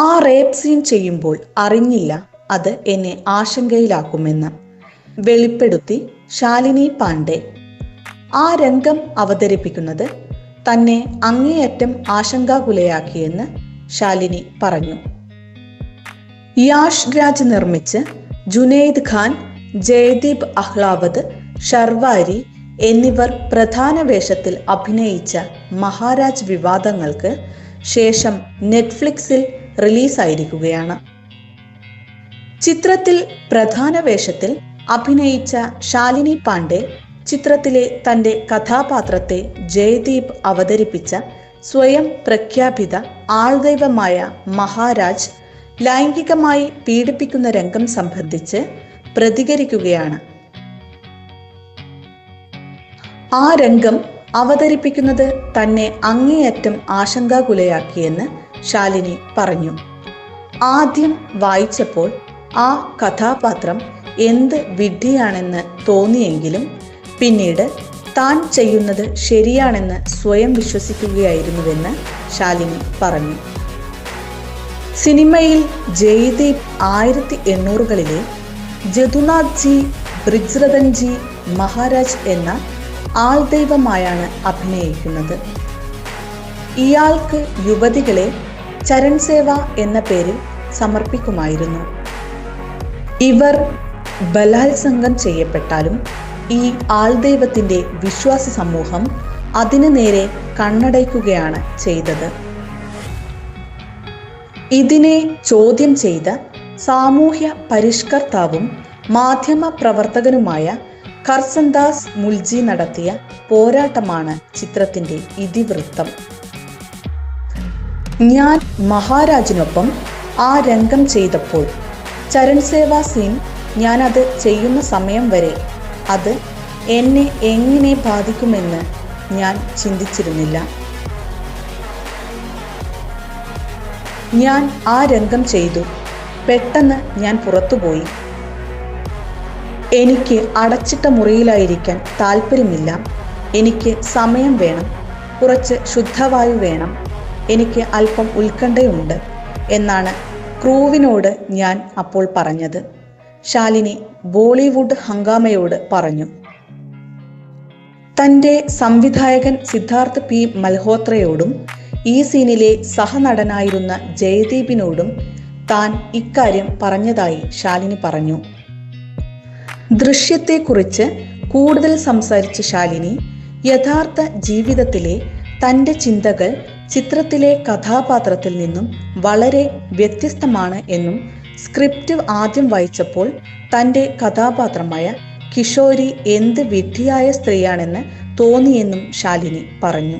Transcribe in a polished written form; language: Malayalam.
ആ റേപ്പ് സീൻ ചെയ്യുമ്പോൾ അറിഞ്ഞില്ല അത് എന്നെ ആശങ്കയിലാക്കുമെന്ന് വെളിപ്പെടുത്തി ശാലിനി പാണ്ഡെ. ആ രംഗം അവതരിപ്പിക്കുന്നത് തന്നെ അങ്ങേയറ്റം ആശങ്കാകുലയാക്കിയെന്ന് ശാലിനി പറഞ്ഞു. യാഷ് രാജ് നിർമ്മിച്ച് ജുനൈദ് ഖാൻ, ജയദീപ് അഹ്ലാവത്, ഷർവാരി എന്നിവർ പ്രധാന വേഷത്തിൽ അഭിനയിച്ച മഹാരാജ് വിവാദങ്ങൾക്ക് ശേഷം നെറ്റ്ഫ്ലിക്സിൽ റിലീസായിരിക്കുകയാണ്. ചിത്രത്തിൽ പ്രധാന വേഷത്തിൽ അഭിനയിച്ച ശാലിനി പാണ്ഡെ ചിത്രത്തിലെ തൻ്റെ കഥാപാത്രത്തെ ജയദീപ് അവതരിപ്പിച്ച സ്വയം പ്രഖ്യാപിത ആൾദൈവമായ മഹാരാജ് ലൈംഗികമായി പീഡിപ്പിക്കുന്ന രംഗം സംബന്ധിച്ച് പ്രതികരിക്കുകയാണ്. ആ രംഗം അവതരിപ്പിക്കുന്നത് തന്നെ അങ്ങേയറ്റം ആശങ്കാകുലയാക്കിയെന്ന് ശാലിനി പറഞ്ഞു. ആദ്യം വായിച്ചപ്പോൾ ആ കഥാപാത്രം എന്ത് വിഡ്ഢിയാണെന്ന് തോന്നിയെങ്കിലും പിന്നീട് താൻ ചെയ്യുന്നത് ശരിയാണെന്ന് സ്വയം വിശ്വസിക്കുകയായിരുന്നുവെന്ന് ശാലിനി പറഞ്ഞു. സിനിമയിൽ ജയ്ദീപ് 1800കളിലെ ജദുനാഥ് ജി ബ്രിജ്രതൻ ജി മഹാരാജ് എന്ന ആൾദൈവമായാണ് അഭിനയിക്കുന്നത്. ഇയാൾക്ക് യുവതികളെ ചരൺ സേവ എന്ന പേരിൽ സമർപ്പിക്കുമായിരുന്നു. ഇവർ ബലാത്സംഗം ചെയ്യപ്പെട്ടാലും ഈ ആൾദൈവത്തിൻ്റെ വിശ്വാസ സമൂഹം അതിനു നേരെ കണ്ണടയ്ക്കുകയാണ് ചെയ്തത്. ഇതിനെ ചോദ്യം ചെയ്ത സാമൂഹ്യ പരിഷ്കർത്താവും മാധ്യമ പ്രവർത്തകനുമായ കർസൻദാസ് മുൽജി നടത്തിയ പോരാട്ടമാണ് ചിത്രത്തിൻ്റെ ഇതിവൃത്തം. ഞാൻ മഹാരാജിനൊപ്പം ആ രംഗം ചെയ്തപ്പോൾ ചരൺ സേവാ സീൻ ഞാനത് ചെയ്യുന്ന സമയം വരെ അത് എന്നെ എങ്ങനെ ബാധിക്കുമെന്ന് ഞാൻ ചിന്തിച്ചിരുന്നില്ല. ഞാൻ ആ രംഗം ചെയ്തു. പെട്ടെന്ന് ഞാൻ പുറത്തുപോയി. എനിക്ക് അടച്ചിട്ട മുറിയിലായിരിക്കാൻ താല്പര്യമില്ല. എനിക്ക് സമയം വേണം, കുറച്ച് ശുദ്ധവായു വേണം, എനിക്ക് അല്പം ഉത്കണ്ഠയുണ്ട് എന്നാണ് ക്രൂവിനോട് ഞാൻ അപ്പോൾ പറഞ്ഞത്, ശാലിനി ബോളിവുഡ് ഹംഗാമയോട് പറഞ്ഞു. തൻ്റെ സംവിധായകൻ സിദ്ധാർത്ഥ് പി മൽഹോത്രയോടും ഈ സീനിലെ സഹനടനായിരുന്ന ജയദീപിനോടും താൻ ഇക്കാര്യം പറഞ്ഞതായി ശാലിനി പറഞ്ഞു. ദൃശ്യത്തെക്കുറിച്ച് കൂടുതൽ സംസാരിച്ച ശാലിനി യഥാർത്ഥ ജീവിതത്തിലെ തൻ്റെ ചിന്തകൾ ചിത്രത്തിലെ കഥാപാത്രത്തിൽ നിന്നും വളരെ വ്യത്യസ്തമാണ് എന്നും സ്ക്രിപ്റ്റ് ആദ്യം വായിച്ചപ്പോൾ തൻ്റെ കഥാപാത്രമായ കിഷോരി എന്ത് വിഡ്ഢിയായ സ്ത്രീയാണെന്ന് തോന്നിയെന്നും ശാലിനി പറഞ്ഞു.